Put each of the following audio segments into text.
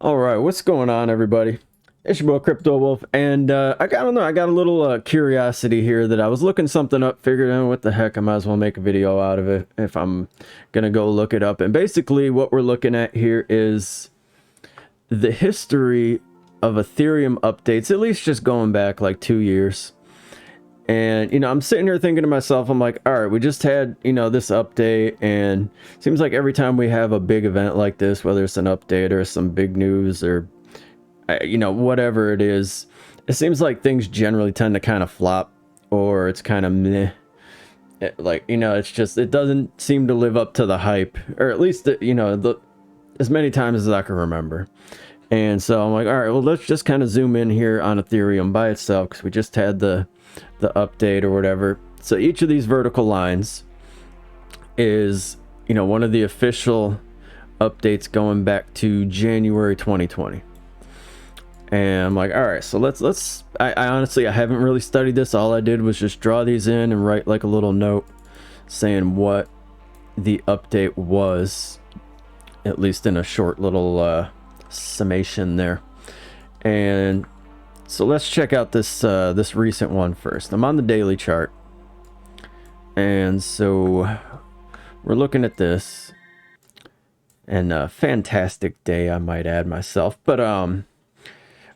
All right, what's going on, everybody? It's your boy Crypto Wolf, and I don't know, I got a little curiosity here that I was looking something up, figured out what the heck, I might as well make a video out of it if I'm gonna go look it up. And basically, what we're looking at here is the history of Ethereum updates, at least just going back like 2 years. And, you know, I'm sitting here thinking to myself, I'm like, all right, we just had, you know, this update, and it seems like every time we have a big event like this, whether it's an update or some big news or, you know, whatever it is, it seems like things generally tend to kind of flop, or it's kind of meh. Like, you know, it's just, it doesn't seem to live up to the hype, or at least, you know, as many times as I can remember. And so I'm like, all right, well, let's just kind of zoom in here on Ethereum by itself, because we just had the update or whatever. So each of these vertical lines is, you know, one of the official updates going back to January 2020. And I'm like, all right, so let's I honestly, I haven't really studied this. All I did was just draw these in and write like a little note saying what the update was, at least in a short little summation there. And so let's check out this this recent one first. I'm on the daily chart, and so we're looking at this, and a fantastic day, I might add myself. But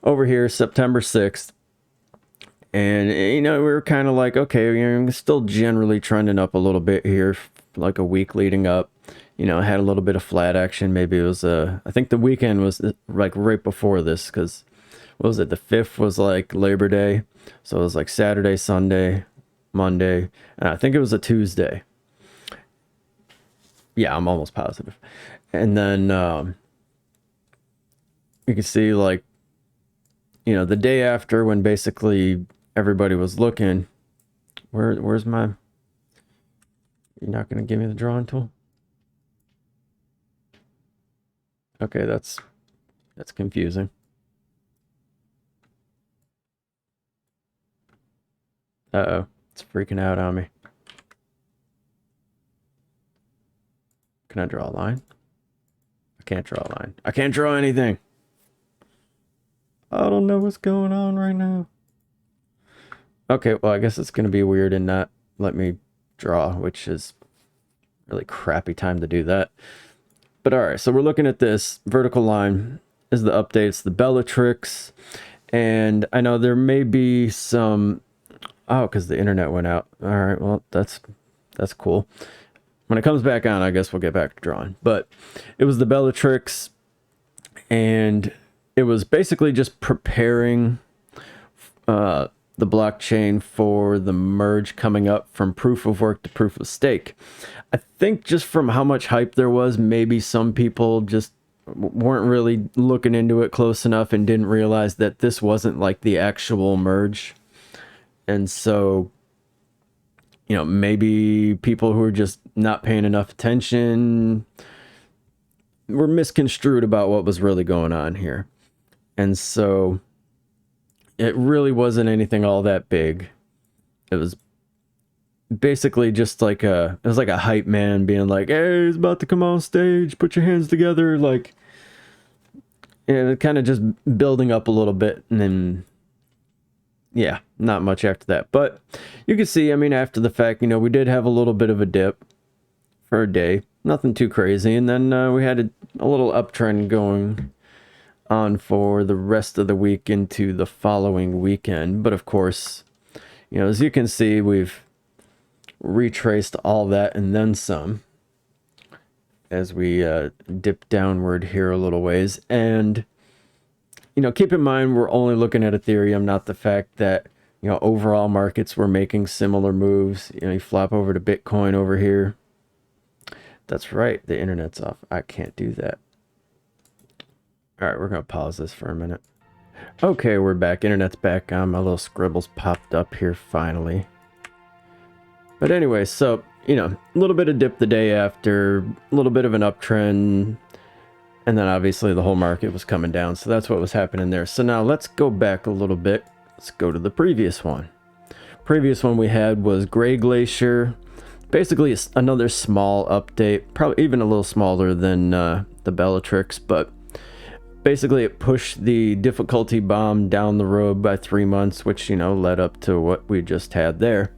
over here, September 6th, and you know, we were kind of like, okay, we're still generally trending up a little bit here, like a week leading up. You know, had a little bit of flat action. Maybe it was I think the weekend was like right before this, because what was it, the 5th was like Labor Day, so it was like Saturday, Sunday, Monday, and I think it was a Tuesday. Yeah, I'm almost positive. And then you can see, like, you know, the day after, when basically everybody was looking, where's my, you're not gonna give me the drawing tool? Okay, that's confusing. Uh-oh, it's freaking out on me. Can I draw a line? I can't draw a line. I can't draw anything. I don't know what's going on right now. Okay, well, I guess it's going to be weird and not let me draw, which is really crappy time to do that. But all right, so we're looking at this vertical line is the updates, the Bellatrix, and I know there may be some, oh, because the internet went out. All right, well, that's cool. When it comes back on, I guess we'll get back to drawing. But it was the Bellatrix, and it was basically just preparing the blockchain for the merge coming up from proof of work to proof of stake. I think just from how much hype there was, maybe some people just weren't really looking into it close enough and didn't realize that this wasn't like the actual merge. And so, you know, maybe people who are just not paying enough attention were misconstrued about what was really going on here. And so it really wasn't anything all that big. It was basically just like it was like a hype man being like, hey, he's about to come on stage, put your hands together, like, and kind of just building up a little bit, and then yeah, not much after that. But you can see, I mean, after the fact, you know, we did have a little bit of a dip for a day, nothing too crazy, and then we had a little uptrend going on for the rest of the week into the following weekend. But of course, you know, as you can see, we've retraced all that and then some as we dip downward here a little ways. And, you know, keep in mind, we're only looking at Ethereum, not the fact that, you know, overall markets were making similar moves. You know, you flop over to Bitcoin over here. That's right, the internet's off. I can't do that. All right, we're going to pause this for a minute. Okay, we're back. Internet's back on. My little scribbles popped up here finally. But anyway, so, you know, a little bit of dip the day after, a little bit of an uptrend, and then obviously the whole market was coming down. So that's what was happening there. So now let's go back a little bit. Let's go to the previous one. Previous one we had was Gray Glacier. Basically, another small update, probably even a little smaller than the Bellatrix, but basically it pushed the difficulty bomb down the road by 3 months, which, you know, led up to what we just had there.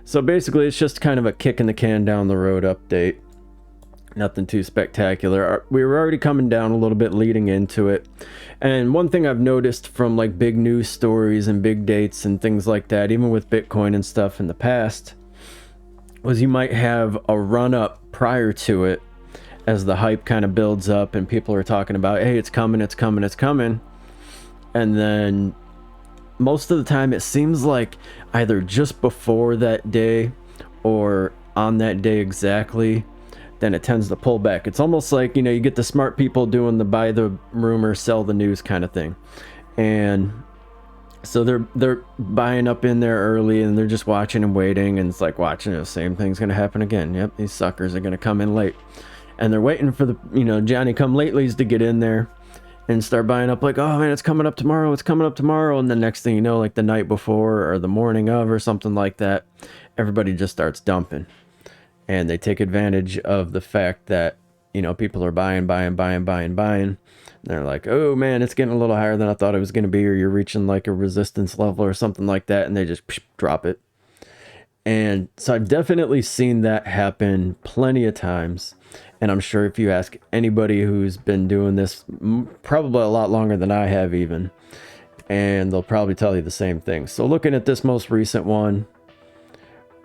So basically it's just kind of a kick in the can down the road update. Nothing too spectacular. We were already coming down a little bit leading into it. And one thing I've noticed from like big news stories and big dates and things like that, even with Bitcoin and stuff in the past, was you might have a run up prior to it as the hype kind of builds up and people are talking about, hey, it's coming, it's coming, it's coming. And then most of the time it seems like either just before that day or on that day exactly, then it tends to pull back. It's almost like, you know, you get the smart people doing the buy the rumor, sell the news kind of thing. And so they're buying up in there early and they're just watching and waiting, and it's like watching the same thing's going to happen again. Yep, these suckers are going to come in late. And they're waiting for the, you know, Johnny come latelys to get in there and start buying up like, oh man, it's coming up tomorrow, it's coming up tomorrow. And the next thing you know, like the night before or the morning of or something like that, everybody just starts dumping. And they take advantage of the fact that, you know, people are buying. And they're like, oh man, it's getting a little higher than I thought it was going to be, or you're reaching like a resistance level or something like that, and they just drop it. And so I've definitely seen that happen plenty of times. And I'm sure if you ask anybody who's been doing this probably a lot longer than I have even, and they'll probably tell you the same thing. So looking at this most recent one,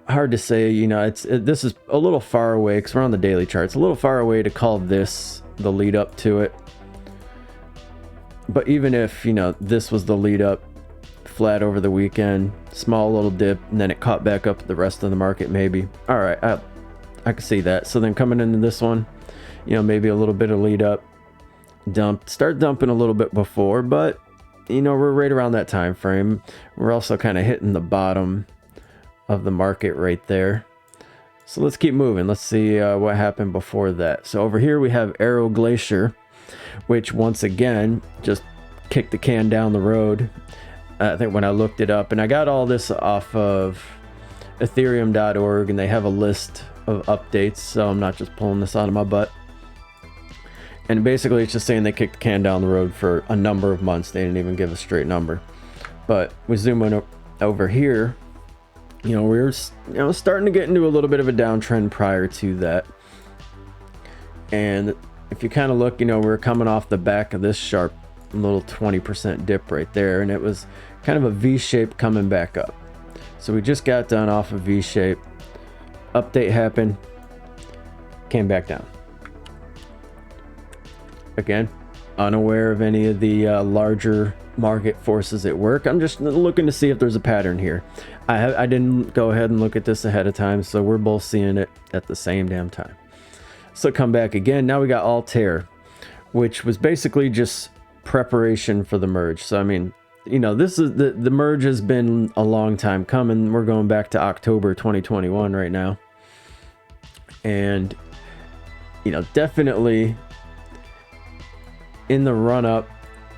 hard to say, you know, this is a little far away because we're on the daily charts, a little far away to call this the lead up to it. But even if, you know, this was the lead up, flat over the weekend, small little dip, and then it caught back up the rest of the market, maybe. All right, I can see that. So then coming into this one, you know, maybe a little bit of lead up, start dumping a little bit before, but, you know, we're right around that time frame. We're also kind of hitting the bottom of the market right there. So let's keep moving. Let's see what happened before that. So over here we have Arrow Glacier, which once again just kicked the can down the road. I think when I looked it up, and I got all this off of Ethereum.org, and they have a list of updates, so I'm not just pulling this out of my butt. And basically it's just saying they kicked the can down the road for a number of months. They didn't even give a straight number. But we zoom in over here, you know, we're, you know, starting to get into a little bit of a downtrend prior to that. And if you kind of look, you know, we're coming off the back of this sharp little 20% dip right there, and it was kind of a V-shape coming back up. So we just got done off a V-shape. Update happened, came back down. Again, unaware of any of the larger market forces at work. I'm just looking to see if there's a pattern here. I didn't go ahead and look at this ahead of time, so we're both seeing it at the same damn time. So come back again. Now we got Altair, which was basically just preparation for the merge. So I mean, you know, this is the merge has been a long time coming. We're going back to October 2021 right now. And, you know, definitely in the run up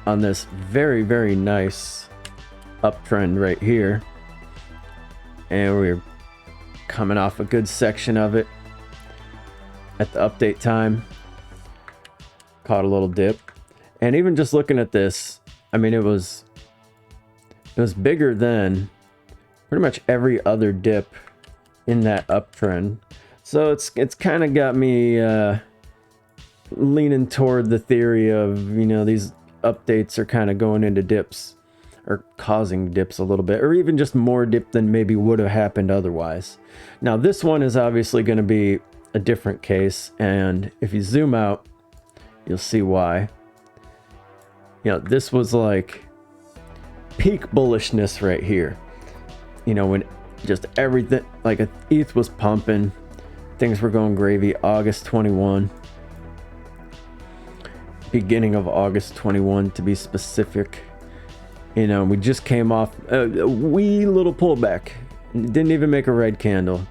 on this very, very nice uptrend right here. And we're coming off a good section of it at the update time. Caught a little dip. And even just looking at this, I mean, it was bigger than pretty much every other dip in that uptrend. So it's kind of got me leaning toward the theory of, you know, these updates are kind of going into dips or causing dips a little bit, or even just more dip than maybe would have happened otherwise. Now this one is obviously going to be a different case, and if you zoom out, you'll see why. You know, this was like peak bullishness right here. You know, when just everything, like ETH was pumping, things were going gravy. August 21, beginning of August 21 to be specific. You know, we just came off a wee little pullback. Didn't even make a red candle.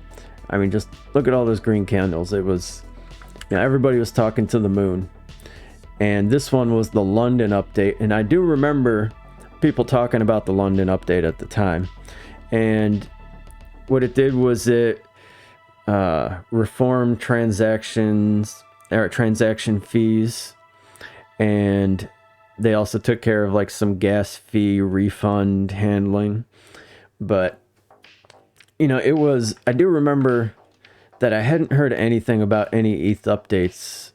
I mean, just look at all those green candles. It was, you know, everybody was talking to the moon. And this one was the London update. And I do remember people talking about the London update at the time. And what it did was it reformed transactions or transaction fees, and They also took care of like some gas fee refund handling. But, you know, I do remember that I hadn't heard anything about any ETH updates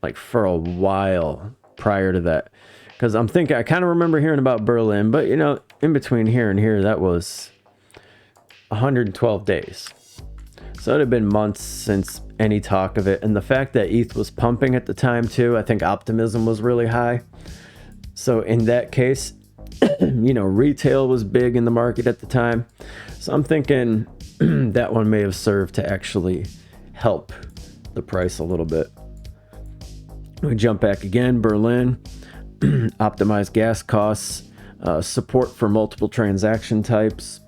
like for a while prior to that. Because I kind of remember hearing about Berlin, but, you know, in between here and here, that was 112 days. So it had been months since any talk of it. And the fact that ETH was pumping at the time too, I think optimism was really high. So in that case, you know, retail was big in the market at the time. So I'm thinking that one may have served to actually help the price a little bit. We jump back again, Berlin, optimized gas costs, support for multiple transaction types.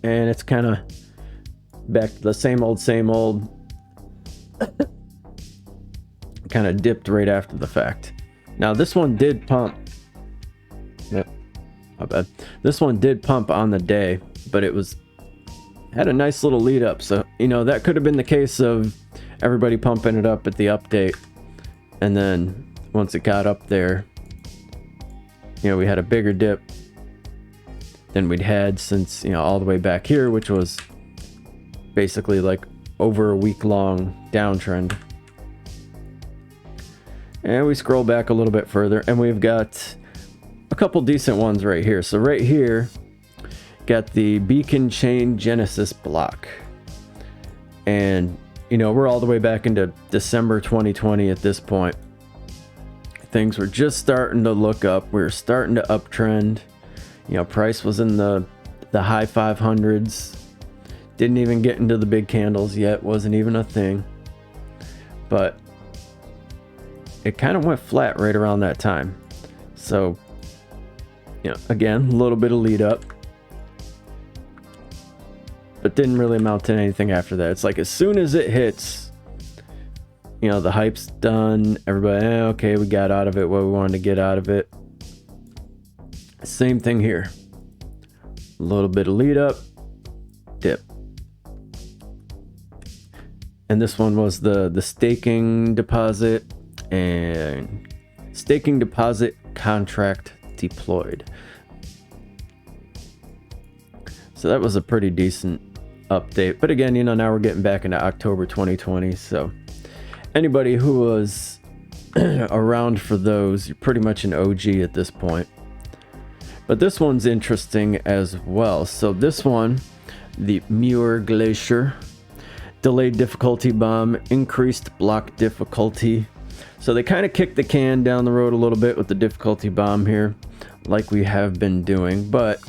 And it's kind of back to the same old, kind of dipped right after the fact. Now this one did pump. Yep, my bad. This one did pump on the day, but it had a nice little lead up. So, you know, that could have been the case of everybody pumping it up at the update. And then once it got up there, you know, we had a bigger dip than we'd had since, you know, all the way back here, which was basically like over a week-long downtrend. And we scroll back a little bit further, and we've got a couple decent ones right here. So right here, got the Beacon Chain Genesis block. And, you know, we're all the way back into December 2020 at this point. Things were just starting to look up. We were starting to uptrend. You know, price was in the high 500s. Didn't even get into the big candles yet. Wasn't even a thing. But it kind of went flat right around that time. So, you know, again, a little bit of lead up. But didn't really amount to anything after that. It's like as soon as it hits, you know, the hype's done. Everybody, okay, we got out of it what we wanted to get out of it. Same thing here. A little bit of lead up, dip. And this one was the staking deposit and staking deposit contract deployed. So that was a pretty decent update. But again, you know, now we're getting back into October 2020. So anybody who was around for those, you're pretty much an OG at this point. But this one's interesting as well. So this one, the Muir Glacier, delayed difficulty bomb, increased block difficulty. So they kind of kicked the can down the road a little bit with the difficulty bomb here, like we have been doing. But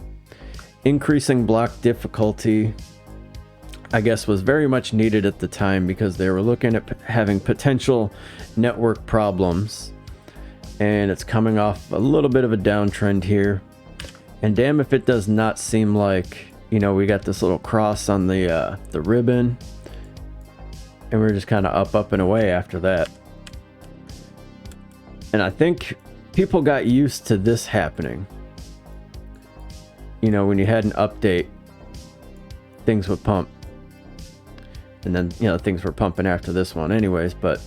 increasing block difficulty, I guess, was very much needed at the time because they were looking at having potential network problems. And it's coming off a little bit of a downtrend here. And damn if it does not seem like, you know, we got this little cross on the ribbon. And we're just kind of up and away after that. And I think people got used to this happening. You know, when you had an update, things would pump. And then, you know, things were pumping after this one anyways. But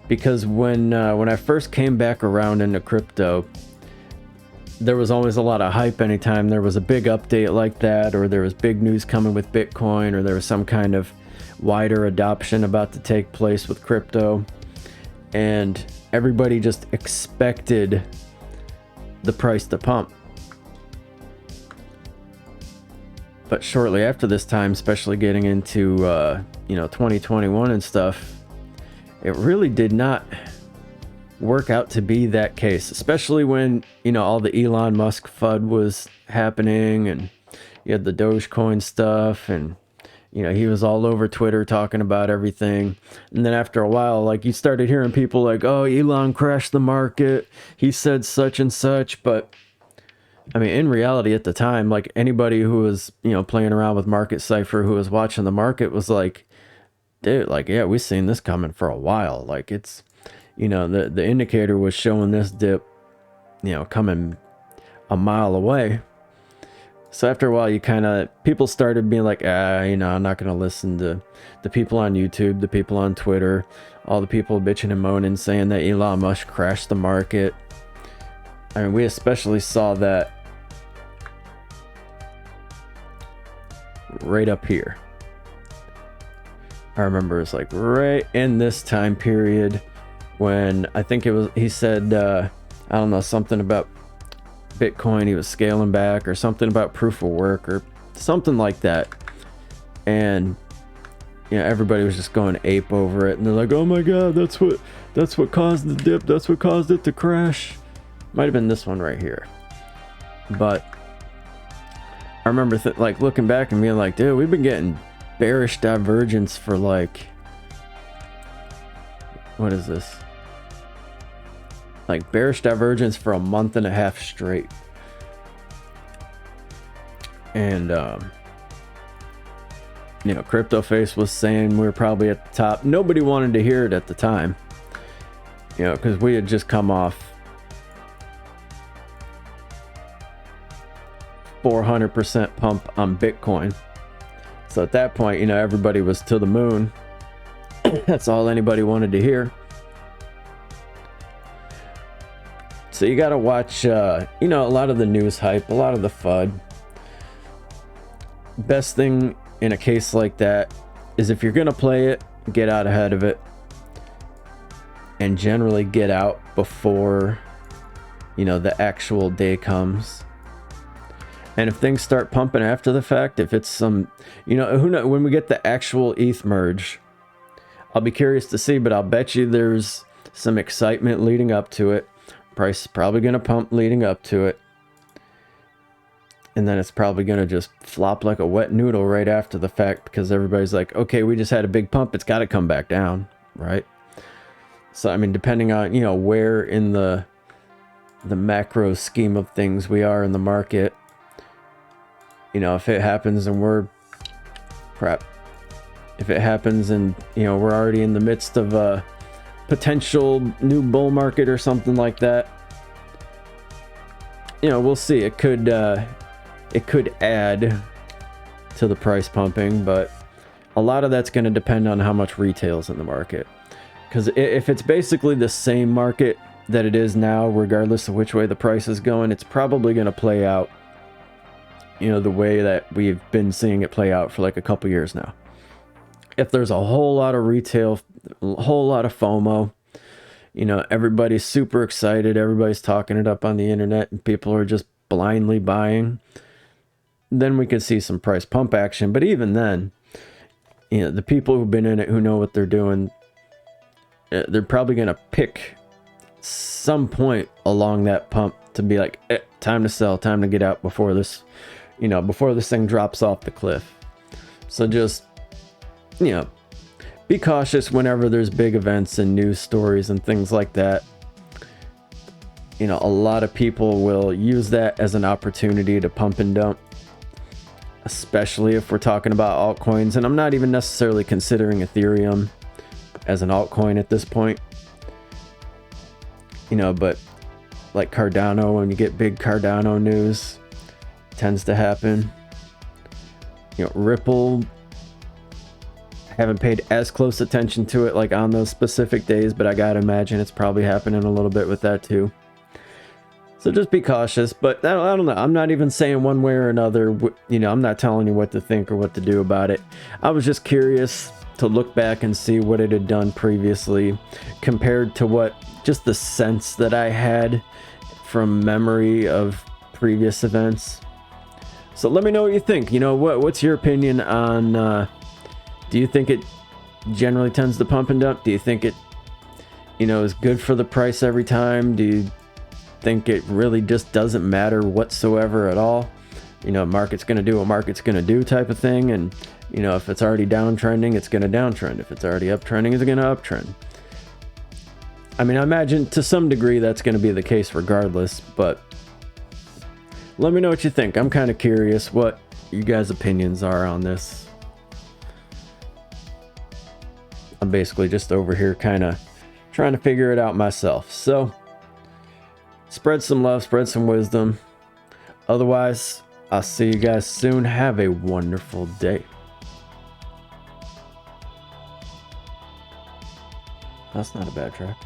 because when I first came back around into crypto, there was always a lot of hype anytime there was a big update like that, or there was big news coming with Bitcoin, or there was some kind of wider adoption about to take place with crypto. And everybody just expected the price to pump. But shortly after this time, especially getting into, you know, 2021 and stuff, it really did not work out to be that case, especially when, you know, all the Elon Musk FUD was happening and you had the Dogecoin stuff, and, you know, he was all over Twitter talking about everything. And then after a while, like, you started hearing people like, oh, Elon crashed the market, he said such and such. But I mean, in reality at the time, like, anybody who was, you know, playing around with Market Cipher, who was watching the market, was like, dude, like, yeah, we've seen this coming for a while. Like, it's, you know, the indicator was showing this dip, you know, coming a mile away. So after a while, people started being like, you know, I'm not going to listen to the people on YouTube, the people on Twitter, all the people bitching and moaning saying that Elon Musk crashed the market. I mean, we especially saw that right up here. I remember it's like right in this time period when I think it was, he said, I don't know, something about Bitcoin, he was scaling back, or something about proof of work or something like that. And you know, everybody was just going ape over it, and they're like, oh my god, that's what caused the dip, that's what caused it to crash. Might have been this one right here. But I remember like looking back and being like, dude, we've been getting bearish divergence for like, what is this? Like bearish divergence for a month and a half straight. And you know, CryptoFace was saying we were probably at the top. Nobody wanted to hear it at the time, you know, because we had just come off 400% pump on Bitcoin. So at that point, you know, everybody was to the moon. That's all anybody wanted to hear. So you got to watch, you know, a lot of the news hype, a lot of the FUD. Best thing in a case like that is if you're going to play it, get out ahead of it. And generally get out before, you know, the actual day comes. And if things start pumping after the fact, if it's some, you know, who knows, when we get the actual ETH merge, I'll be curious to see, but I'll bet you there's some excitement leading up to it. Price is probably going to pump leading up to it. And then it's probably going to just flop like a wet noodle right after the fact, because everybody's like, okay, we just had a big pump, it's got to come back down, right? So, I mean, depending on, you know, where in the macro scheme of things we are in the market, you know, if it happens and we're crap, if it happens and, you know, we're already in the midst of a potential new bull market or something like that, you know, we'll see. It could add to the price pumping, but a lot of that's going to depend on how much retail's in the market. Because if it's basically the same market that it is now, regardless of which way the price is going, it's probably going to play out, you know, the way that we've been seeing it play out for like a couple years now. If there's a whole lot of retail, a whole lot of FOMO, you know, everybody's super excited, everybody's talking it up on the internet, and people are just blindly buying, then we could see some price pump action. But even then, you know, the people who've been in it, who know what they're doing, they're probably going to pick some point along that pump to be like, time to sell, time to get out before this, you know, before this thing drops off the cliff. So just, you know, be cautious whenever there's big events and news stories and things like that. You know, a lot of people will use that as an opportunity to pump and dump, especially if we're talking about altcoins. And I'm not even necessarily considering Ethereum as an altcoin at this point, you know, but like Cardano, when you get big Cardano news, tends to happen. You know, Ripple, haven't paid as close attention to it like on those specific days, but I gotta imagine it's probably happening a little bit with that too. So just be cautious. But I don't know, I'm not even saying one way or another, you know, I'm not telling you what to think or what to do about it. I was just curious to look back and see what it had done previously compared to what, just the sense that I had from memory of previous events. So let me know what you think. You know, what's your opinion on, do you think it generally tends to pump and dump? Do you think it, you know, is good for the price every time? Do you think it really just doesn't matter whatsoever at all? You know, market's going to do what market's going to do type of thing. And, you know, if it's already downtrending, it's going to downtrend. If it's already uptrending, it's going to uptrend. I mean, I imagine to some degree that's going to be the case regardless, but let me know what you think. I'm kind of curious what you guys' opinions are on this. I'm basically just over here kind of trying to figure it out myself. So spread some love, spread some wisdom. Otherwise, I'll see you guys soon. Have a wonderful day. That's not a bad track.